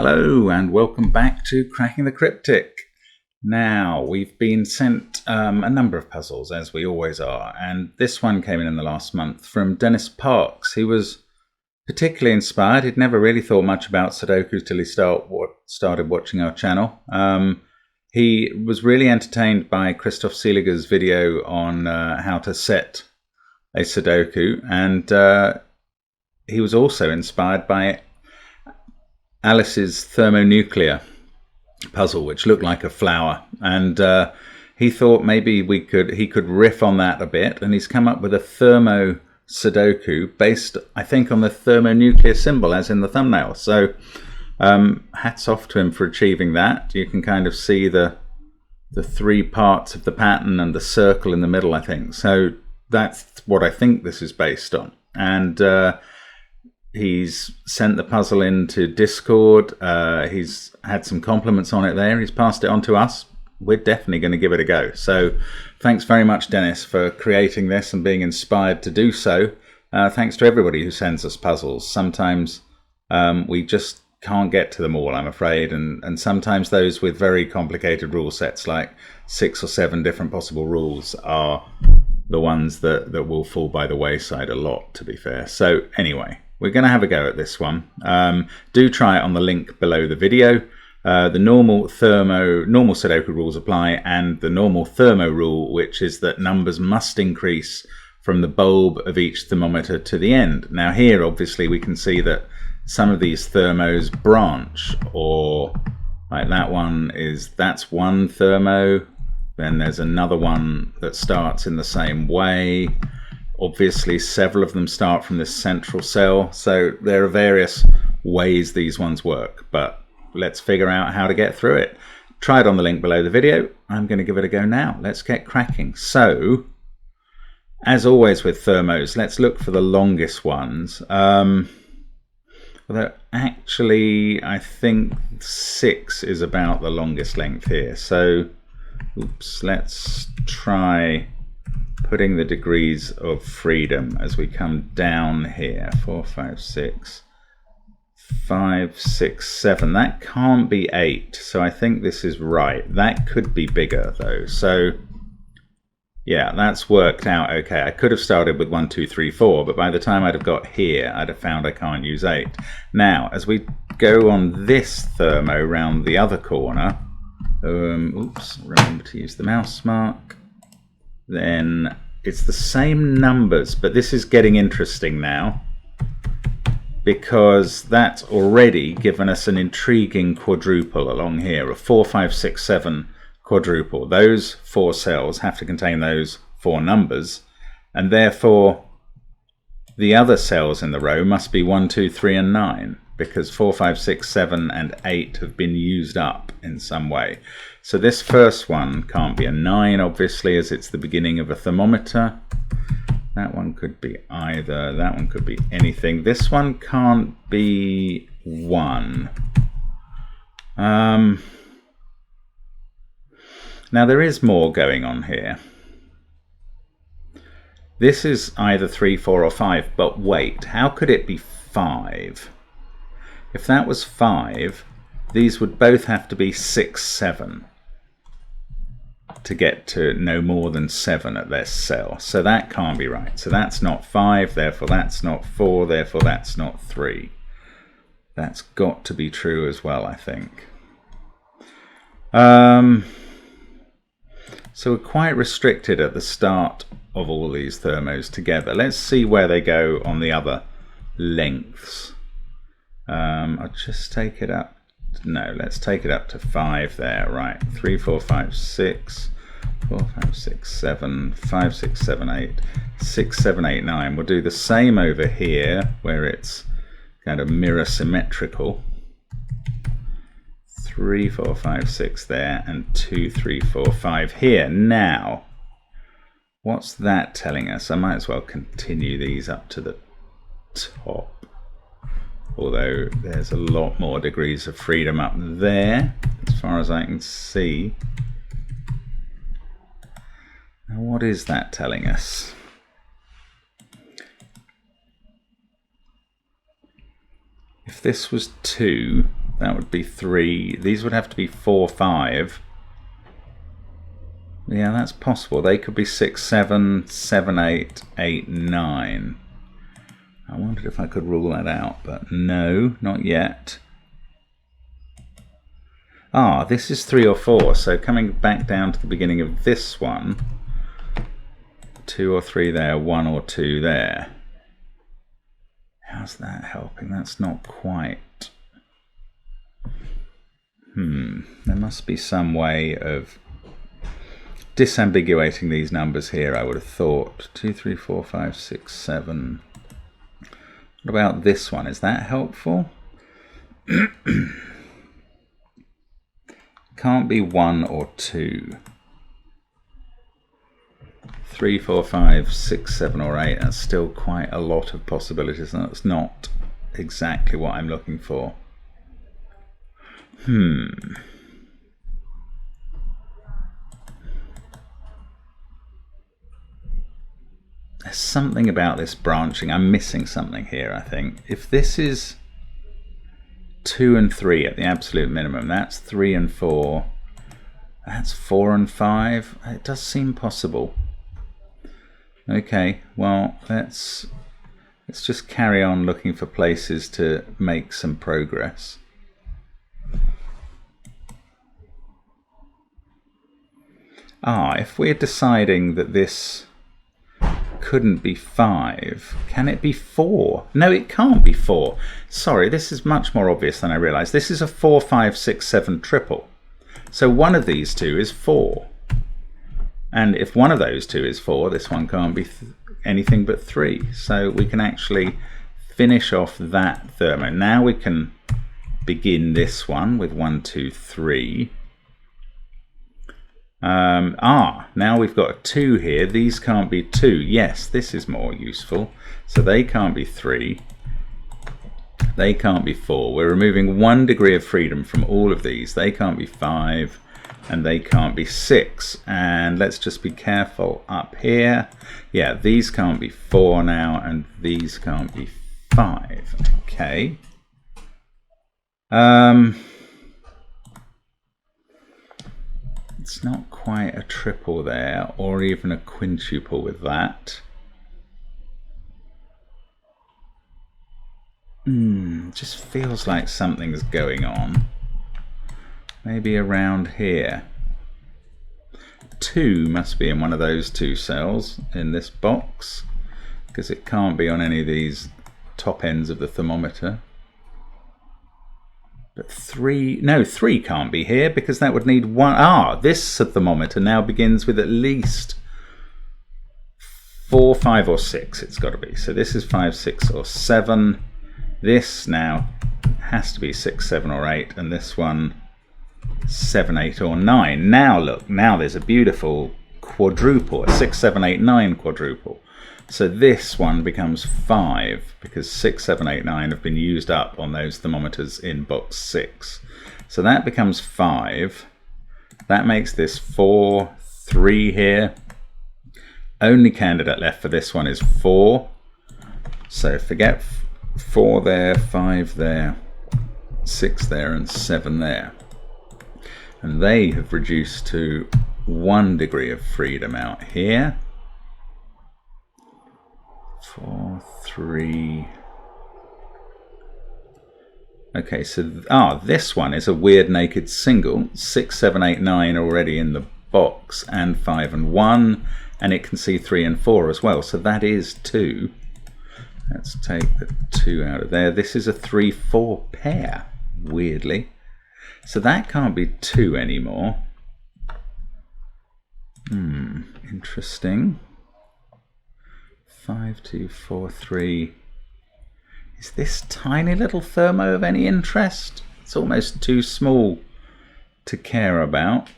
Hello and welcome back to Cracking the Cryptic. Now, we've been sent a number of puzzles, as we always are, and this one came in the last month from Dennis Parks. He was particularly inspired. He'd never really thought much about Sudoku till he started watching our channel. He was really entertained by Christoph Seeliger's video on how to set a Sudoku, and he was also inspired by Alice's thermonuclear puzzle, which looked like a flower, and he thought maybe he could riff on that a bit, and he's come up with a thermo Sudoku based, I think, on the thermonuclear symbol as in the thumbnail. So hats off to him for achieving that. You can kind of see the three parts of the pattern and the circle in the middle, I think. So that's what I think this is based on. And he's sent the puzzle into Discord. He's had some compliments on it there. He's passed it on to us. We're definitely going to give it a go. So thanks very much, Dennis, for creating this and being inspired to do so. Thanks to everybody who sends us puzzles. Sometimes we just can't get to them all, I'm afraid. And sometimes those with very complicated rule sets, like 6 or 7 different possible rules, are the ones that will fall by the wayside a lot, to be fair. So anyway, we're going to have a go at this one. Do try it on the link below the video. The normal Sudoku rules apply, and the normal thermo rule, which is that numbers must increase from the bulb of each thermometer to the end. Now here, obviously, we can see that some of these thermos branch, or like that's one thermo. Then there's another one that starts in the same way. Obviously, several of them start from this central cell, so there are various ways these ones work, but let's figure out how to get through it. Try it on the link below the video. I'm going to give it a go now. Let's get cracking. So, as always with thermos, let's look for the longest ones. Although, actually, I think 6 is about the longest length here. So, oops, let's try putting the degrees of freedom as we come down here. 4, 5, 6, 5, 6, 7. That can't be 8, so I think this is right. That could be bigger though. So yeah, that's worked out okay. I could have started with 1, 2, 3, 4, but by the time I'd have got here, I'd have found I can't use 8. Now, as we go on this thermo round the other corner, oops, remember to use the mouse mark. Then it's the same numbers, but this is getting interesting now, because that's already given us an intriguing quadruple along here, a 4, 5, 6, 7 quadruple. Those 4 cells have to contain those 4 numbers, and therefore the other cells in the row must be 1, 2, 3, and 9, because 4, 5, 6, 7, and 8 have been used up in some way. So this first one can't be a 9, obviously, as it's the beginning of a thermometer. That one could be either. That one could be anything. This one can't be 1. Now there is more going on here. This is either 3, 4, or 5, but wait, how could it be 5? If that was 5, these would both have to be 6, 7 to get to no more than 7 at their cell. So that can't be right. So that's not 5, therefore that's not 4, therefore that's not 3. That's got to be true as well, I think. So we're quite restricted at the start of all these thermos together. Let's see where they go on the other lengths. I'll just take it up. No, let's take it up to 5 there, right. 3, 4, 5, 6, 4, 5, 6, 7, 5, 6, 7, 8, 6, 7, 8, 9. We'll do the same over here, where it's kind of mirror symmetrical. 3, 4, 5, 6 there, and 2, 3, 4, 5 here. Now, what's that telling us? I might as well continue these up to the top. Although there's a lot more degrees of freedom up there, as far as I can see. Now, what is that telling us? If this was 2, That would be 3. These would have to be 4, 5. Yeah, that's possible. They could be 6, 7, 7, 8, 8, 9. I wondered if I could rule that out, but no, not yet. Ah, this is 3 or 4, so coming back down to the beginning of this one, 2 or 3 there, 1 or 2 there. How's that helping? That's not quite. There must be some way of disambiguating these numbers here, I would have thought. 2, 3, 4, 5, 6, 7. What about this one? Is that helpful? Can't be 1 or 2. 3, 4, 5, 6, 7 or 8. That's still quite a lot of possibilities, and that's not exactly what I'm looking for. There's something about this branching. I'm missing something here, I think. If this is 2 and 3 at the absolute minimum, that's 3 and 4. That's 4 and 5. It does seem possible. Okay, well, let's just carry on looking for places to make some progress. If we're deciding that this couldn't be 5, can it be 4? No, it can't be 4. Sorry, this is much more obvious than I realised. This is a 4, 5, 6, 7 triple. So one of these two is 4. And if one of those two is 4, this one can't be anything but 3. So we can actually finish off that thermo. Now we can begin this one with 1, 2, 3. Now we've got a 2 here. These can't be 2. Yes, this is more useful. So they can't be 3. They can't be 4. We're removing 1 degree of freedom from all of these. They can't be 5. And they can't be 6. And let's just be careful up here. Yeah, these can't be 4 now, and these can't be 5. Okay. It's not quite a triple there, or even a quintuple with that. Just feels like something's going on. Maybe around here. 2 must be in one of those 2 cells in this box, because it can't be on any of these top ends of the thermometer. But 3 can't be here, because that would need 1. This thermometer now begins with at least 4, 5 or 6 it's got to be. So this is 5, 6 or 7. This now has to be 6, 7 or 8, and this one 7, 8 or 9. Now look, now there's a beautiful quadruple, a 6, 7, 8, 9 quadruple. So this one becomes 5, because 6, 7, 8, 9 have been used up on those thermometers in box 6. So that becomes 5. That makes this 4, 3 here. Only candidate left for this one is 4. So forget 4 there, 5 there, 6 there, and 7 there. And they have reduced to 1 degree of freedom out here. 4, 3. Okay, so this one is a weird naked single. 6, 7, 8, 9 already in the box, and 5 and 1, and it can see 3 and 4 as well. So that is 2. Let's take the 2 out of there. This is a 3, 4 pair, weirdly. So that can't be 2 anymore. Interesting. 5, 2, 4, 3. Is this tiny little thermo of any interest? It's almost too small to care about.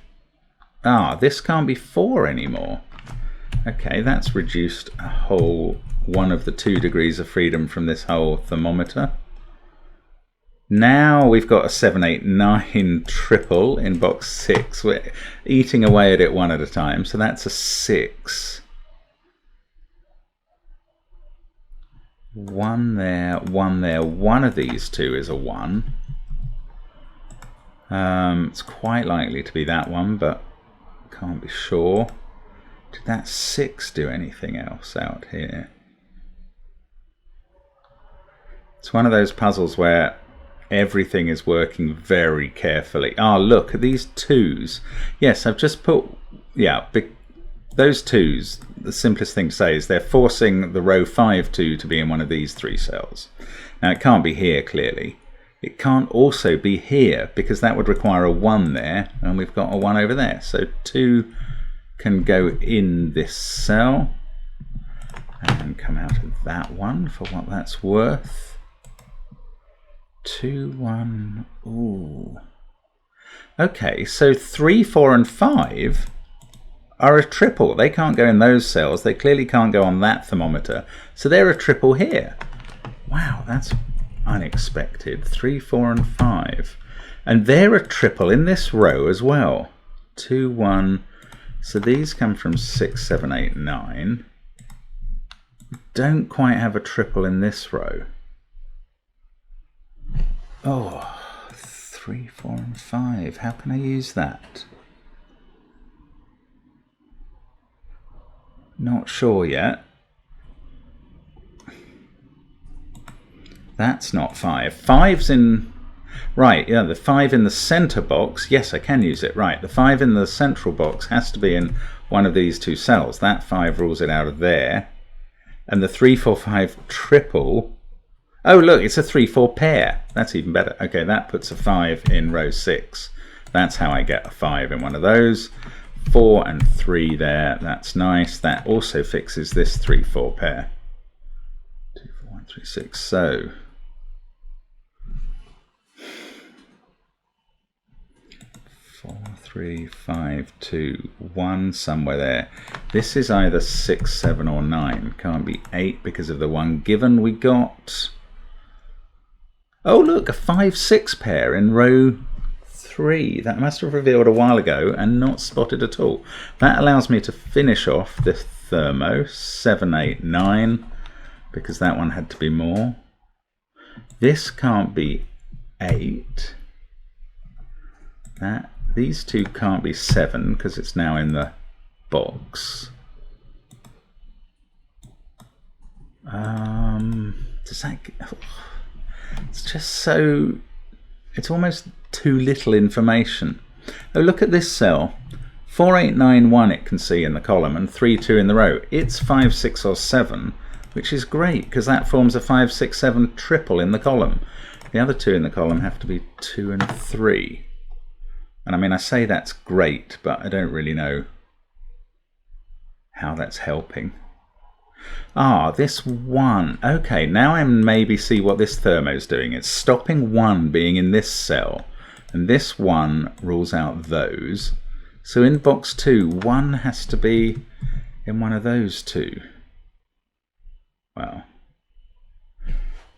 This can't be 4 anymore. Okay, that's reduced a whole 1 of the 2 degrees of freedom from this whole thermometer. Now we've got a 7, 8, 9 triple in box 6. We're eating away at it one at a time. So that's a 6. 1 there, 1 there. One of these two is a 1. It's quite likely to be that one, but can't be sure. Did that 6 do anything else out here? It's one of those puzzles where everything is working very carefully. Ah, look at these 2s. Yes, I've just put, yeah, those 2s, the simplest thing to say is they're forcing the row 5 2 to be in one of these 3 cells. Now it can't be here, clearly. It can't also be here, because that would require a 1 there, and we've got a 1 over there. So 2 can go in this cell and come out of that one for what that's worth. 2, 1, ooh. Okay, so 3, 4 and 5 are a triple. They can't go in those cells. They clearly can't go on that thermometer. So they're a triple here. Wow, that's unexpected. 3, 4 and 5. And they're a triple in this row as well. 2, 1. So these come from 6, 7, 8, 9. Don't quite have a triple in this row. Oh, 3, 4 and 5. How can I use that? Not sure yet. That's not 5. 5's in... Right, yeah, the 5 in the center box. Yes, I can use it. Right, the 5 in the central box has to be in one of these 2 cells. That 5 rules it out of there. And the 3, 4, 5 triple... Oh, look, it's a 3, 4 pair. That's even better. Okay, that puts a 5 in row 6. That's how I get a 5 in one of those. 4 and 3 there. That's nice. That also fixes this 3, 4 pair. 2, 4, 1, 3, 6. So... 4, 3, 5, 2, 1 somewhere there. This is either 6, 7 or 9. Can't be 8 because of the 1 given we got. Oh look, a 5, 6 pair in row 3. That must have revealed a while ago and not spotted at all. That allows me to finish off the thermo. 7, 8, 9 because that one had to be more. This can't be 8. These 2 can't be 7 because it's now in the box. Does that... It's just so... It's almost too little information. Oh, look at this cell. 4, 8, 9, 1 it can see in the column and 3, 2 in the row. It's 5, 6 or 7, which is great because that forms a 5, 6, 7 triple in the column. The other 2 in the column have to be 2 and 3. And I mean, I say that's great, but I don't really know how that's helping. Ah, this 1. Okay, now I maybe see what this thermo's doing. It's stopping 1 being in this cell. And this 1 rules out those. So in box 2, 1 has to be in one of those 2. Well,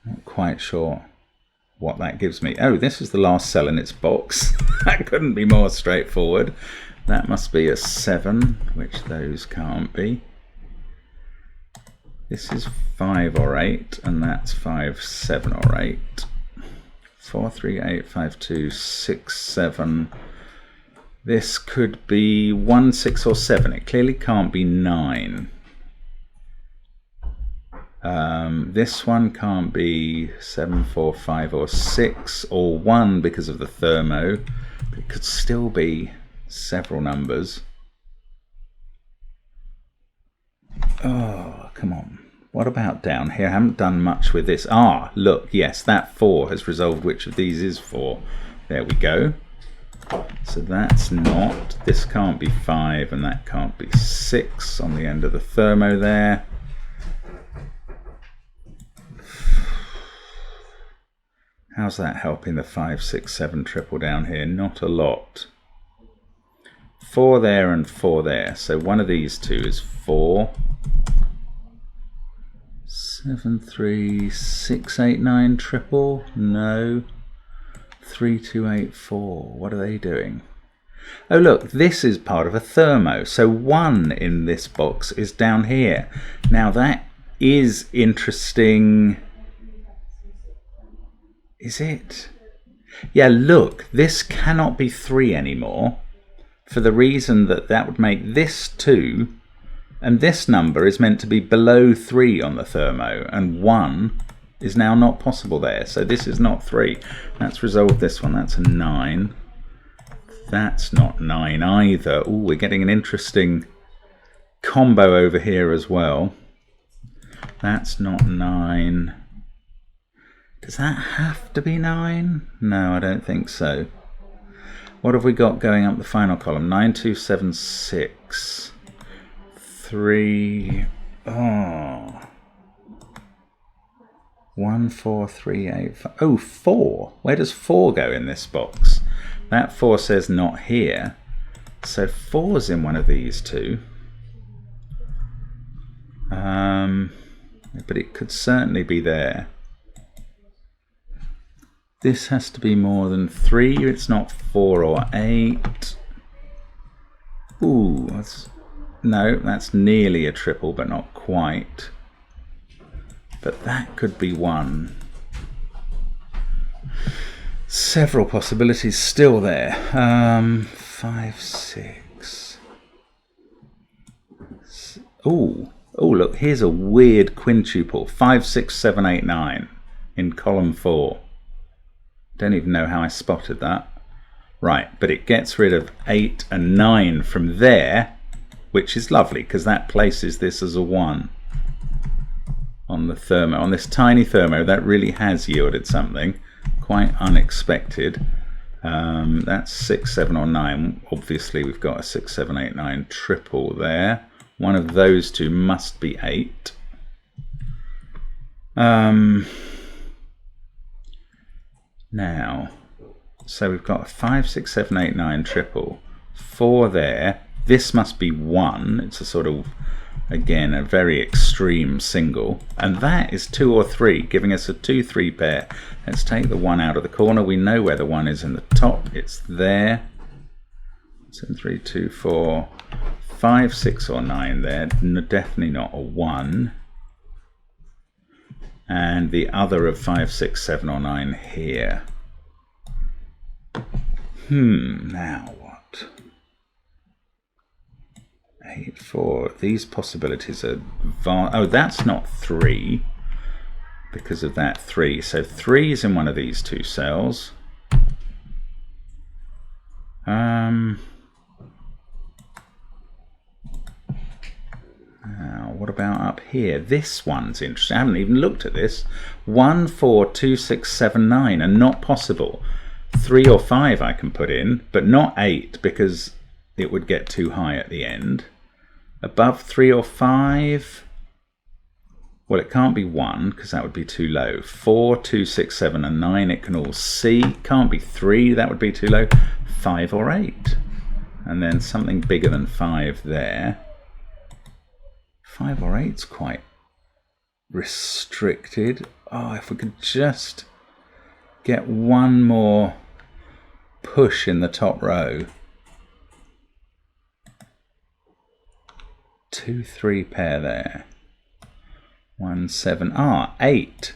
not quite sure what that gives me. Oh, this is the last cell in its box. That couldn't be more straightforward. That must be a 7, which those can't be. This is 5 or 8, and that's 5, 7 or 8. 4, 3, 8, 5, 2, 6, 7. This could be 1, 6 or 7. It clearly can't be 9. This one can't be 7, 4, 5 or 6 or 1 because of the thermo. But it could still be several numbers. Oh, come on. What about down here? I haven't done much with this. Ah, look, yes, that 4 has resolved which of these is 4. There we go. So that's not, this can't be 5 and that can't be 6 on the end of the thermo there. How's that helping the 5, 6, 7 triple down here? Not a lot. 4 there and 4 there. So one of these 2 is 4. 7, 3, 6, 8, 9 triple. No. 3, 2, 8, 4. What are they doing? Oh look, this is part of a thermo. So 1 in this box is down here. Now that is interesting. Is it? Yeah, look, this cannot be 3 anymore, for the reason that that would make this 2, and this number is meant to be below 3 on the thermo, and 1 is now not possible there, so this is not 3. Let's resolve this one. That's a 9. That's not 9 either. Oh, we're getting an interesting combo over here as well. That's not 9. Does that have to be 9? No, I don't think so. What have we got going up the final column? 9, 2, 7, 6. 3. Oh. 1, 4, 3, 8, 5. Oh, 4. Where does 4 go in this box? That 4 says not here. So 4's in one of these two. But it could certainly be there. This has to be more than 3. It's not 4 or 8. Ooh, no, that's nearly a triple, but not quite. But that could be 1. Several possibilities still there. 5, 6. Ooh. Oh, look, here's a weird quintuple. 5, 6, 7, 8, 9 in column 4. Don't even know how I spotted that. Right, but it gets rid of 8 and 9 from there, which is lovely because that places this as a 1 on the thermo. On this tiny thermo, that really has yielded something quite unexpected. That's 6, 7, or 9. Obviously, we've got a 6, 7, 8, 9 triple there. One of those two must be 8. Now, so we've got a 5, 6, 7, 8, 9 triple. 4 there. This must be 1. It's a sort of, again, a very extreme single. And that is 2 or 3, giving us a 2, 3 pair. Let's take the 1 out of the corner. We know where the 1 is in the top. It's there. 7, 3, 2, 4, 5, 6, or 9 there. Definitely not a 1. And the other of 5, 6, 7, or 9 here. Now what? 8, 4. These possibilities are oh, that's not 3 because of that 3. So 3 is in one of these two cells. Now, what about up here? This one's interesting. I haven't even looked at this. 1, 4, 2, 6, 7, 9 are not possible. 3 or 5 I can put in, but not 8 because it would get too high at the end. Above 3 or 5, well, it can't be 1 because that would be too low. 4, 2, 6, 7, and 9 it can all see. Can't be 3, that would be too low. 5 or 8. And then something bigger than 5 there. 5 or 8's quite restricted. Oh, if we could just get one more push in the top row. 2, 3 pair there. 1, 7. 8.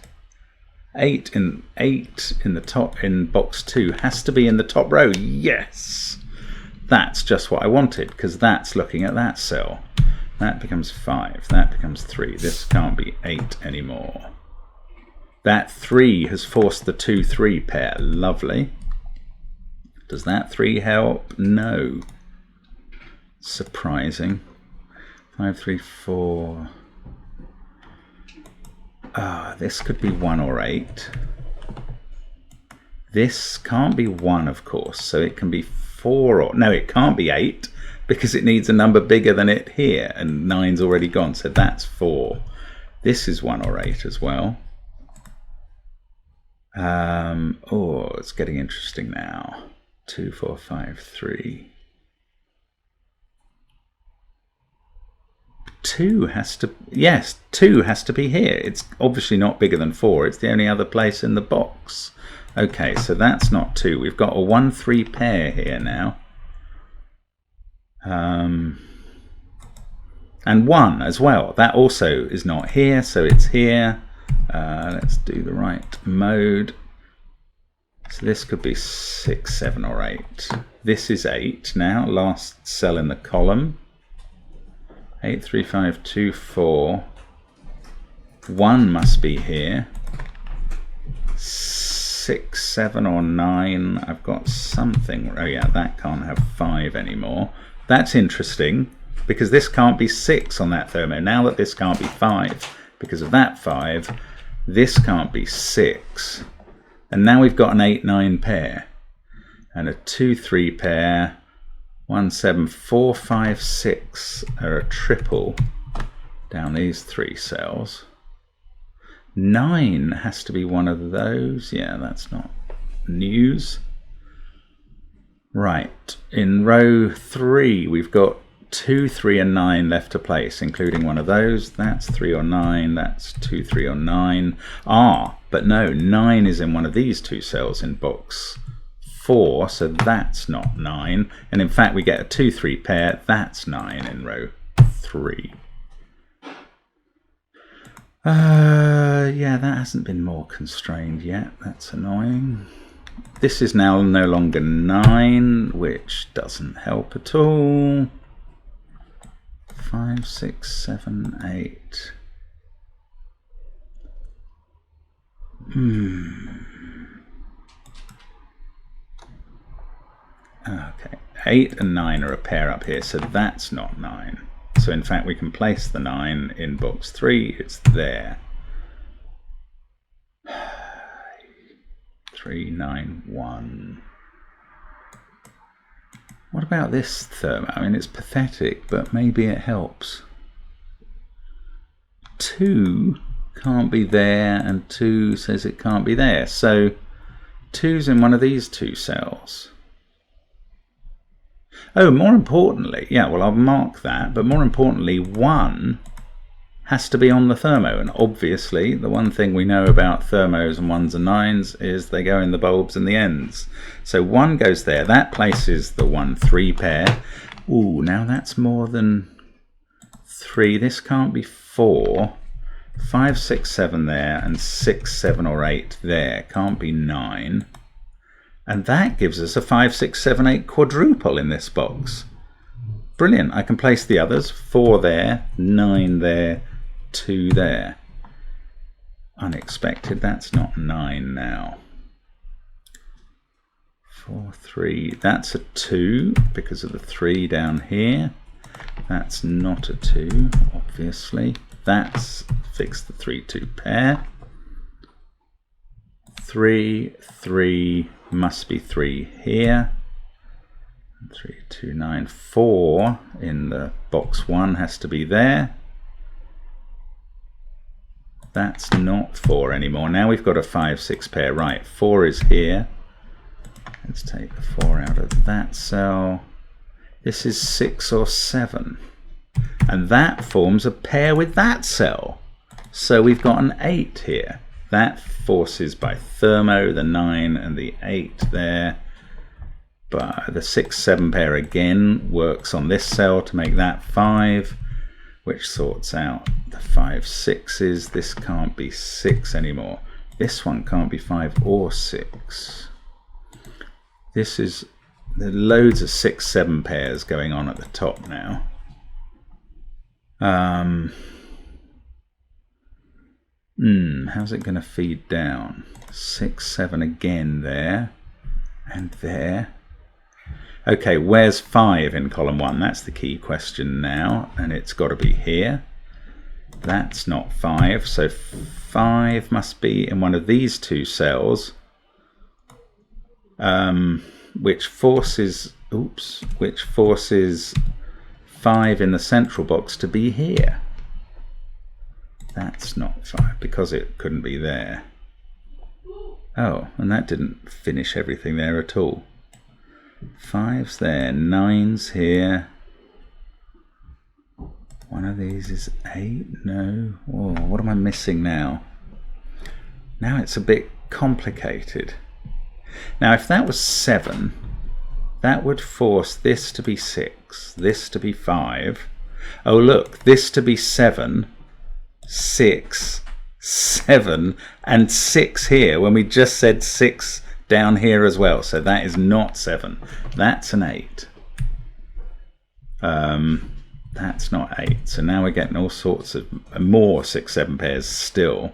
8 in the top in box 2 has to be in the top row. Yes, that's just what I wanted because that's looking at that cell. That becomes 5. That becomes 3. This can't be 8 anymore. That 3 has forced the 2, 3 pair. Lovely. Does that 3 help? No. Surprising. 5, 3, 4. This could be 1 or 8. This can't be 1, of course, so it can be 4 or... No, it can't be 8 because it needs a number bigger than it here, and 9's already gone, so that's 4. This is 1 or 8 as well. Oh, it's getting interesting now. 2, 4, 5, 3. 2 has to, yes, 2 has to be here. It's obviously not bigger than 4. It's the only other place in the box. Okay, so that's not 2. We've got a 1, 3 pair here now. And 1 as well. That also is not here, so it's here. Let's do the right mode. So this could be 6, 7 or 8. This is 8 now, last cell in the column. 8, 3, 5, 2, 4. 1 must be here. 6, 7 or 9. I've got something. Oh yeah, that can't have 5 anymore. That's interesting, because this can't be 6 on that thermo. Now that this can't be 5, because of that 5, this can't be 6. And now we've got an 8, 9 pair. And a 2, 3 pair. 1, 7, 4, 5, 6 are a triple down these 3 cells. 9 has to be one of those. Yeah, that's not news. Right, in row 3 we've got 2, 3 and 9 left to place, including one of those. That's 3 or 9, that's 2, 3 or 9. But no, 9 is in one of these 2 cells in box 4, so that's not 9. And in fact we get a 2, 3 pair, that's 9 in row 3. Yeah, that hasn't been more constrained yet. That's annoying. This is now no longer 9, which doesn't help at all. 5, 6, 7, 8. Okay, 8 and 9 are a pair up here, so that's not 9. So in fact we can place the 9 in box 3, it's there. 3, 9, 1. What about this thermo? I mean, it's pathetic, but maybe it helps. 2 can't be there, and 2 says it can't be there. So 2's in one of these 2 cells. Oh, more importantly, yeah, well, I'll mark that, but more importantly, 1 has to be on the thermo. And obviously, the one thing we know about thermos and 1s and 9s is they go in the bulbs and the ends. So 1 goes there. That places the 1, 3 pair. Ooh, now that's more than 3. This can't be 4. 5, 6, 7 there, and 6, 7 or 8 there. Can't be 9. And that gives us a 5, 6, 7, 8 quadruple in this box. Brilliant. I can place the others. 4 there, 9 there, 2 there. Unexpected. That's not 9 now. 4, 3. That's a 2 because of the 3 down here. That's not a 2, obviously. That's fixed the 3, 2 pair. 3, 3 must be 3 here. 3, 2, 9, 4 in the box 1 has to be there. That's not 4 anymore. Now we've got a 5, 6 pair. Right, 4 is here. Let's take the 4 out of that cell. This is 6 or 7. And that forms a pair with that cell. So we've got an 8 here. That forces by thermo the 9 and the 8 there. But the 6, 7 pair again works on this cell to make that 5, which sorts out the 5, 6s. This can't be 6 anymore. This one can't be 5 or 6. This is, there are loads of 6, 7 pairs going on at the top now. How's it going to feed down? 6, 7 again there, and there. Okay, where's 5 in column 1? That's the key question now, and it's got to be here. That's not 5, so 5 must be in one of these 2 cells, which forces 5 in the central box to be here. That's not 5 because it couldn't be there. Oh, and that didn't finish everything there at all. 5's there, 9's here. One of these is 8, no. Oh, what am I missing now? Now it's a bit complicated. Now if that was 7, that would force this to be 6, this to be 5. Oh look, this to be 7, 6, 7 and 6 here when we just said 6 down here as well. So that is not 7. That's an 8. That's not 8. So now we're getting all sorts of more 6, 7 pairs still.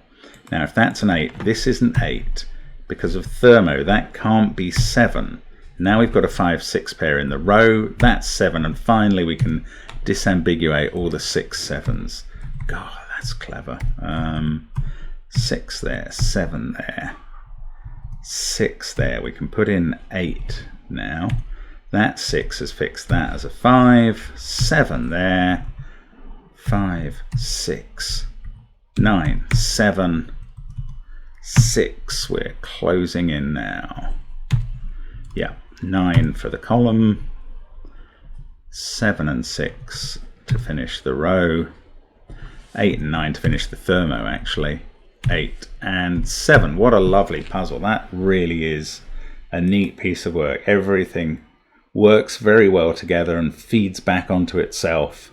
Now if that's an 8, this isn't 8. Because of thermo, that can't be 7. Now we've got a 5, 6 pair in the row. That's 7. And finally we can disambiguate all the 6, 7s. God, that's clever. 6 there, 7 there, 6 there. We can put in 8 now. That 6 has fixed that as a 5, 7 there, 5, 6, 9, 7, 6. We're closing in now. Yeah, 9 for the column, 7 and 6 to finish the row, 8 and 9 to finish the thermo actually, 8 and 7. What a lovely puzzle. That really is a neat piece of work. Everything works very well together and feeds back onto itself.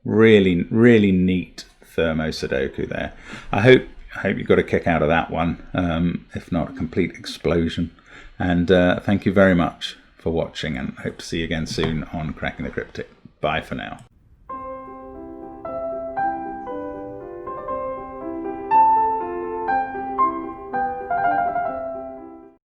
Really, really neat thermo Sudoku there. I hope you got a kick out of that one, if not a complete explosion. And thank you very much for watching, and hope to see you again soon on Cracking the Cryptic. Bye for now.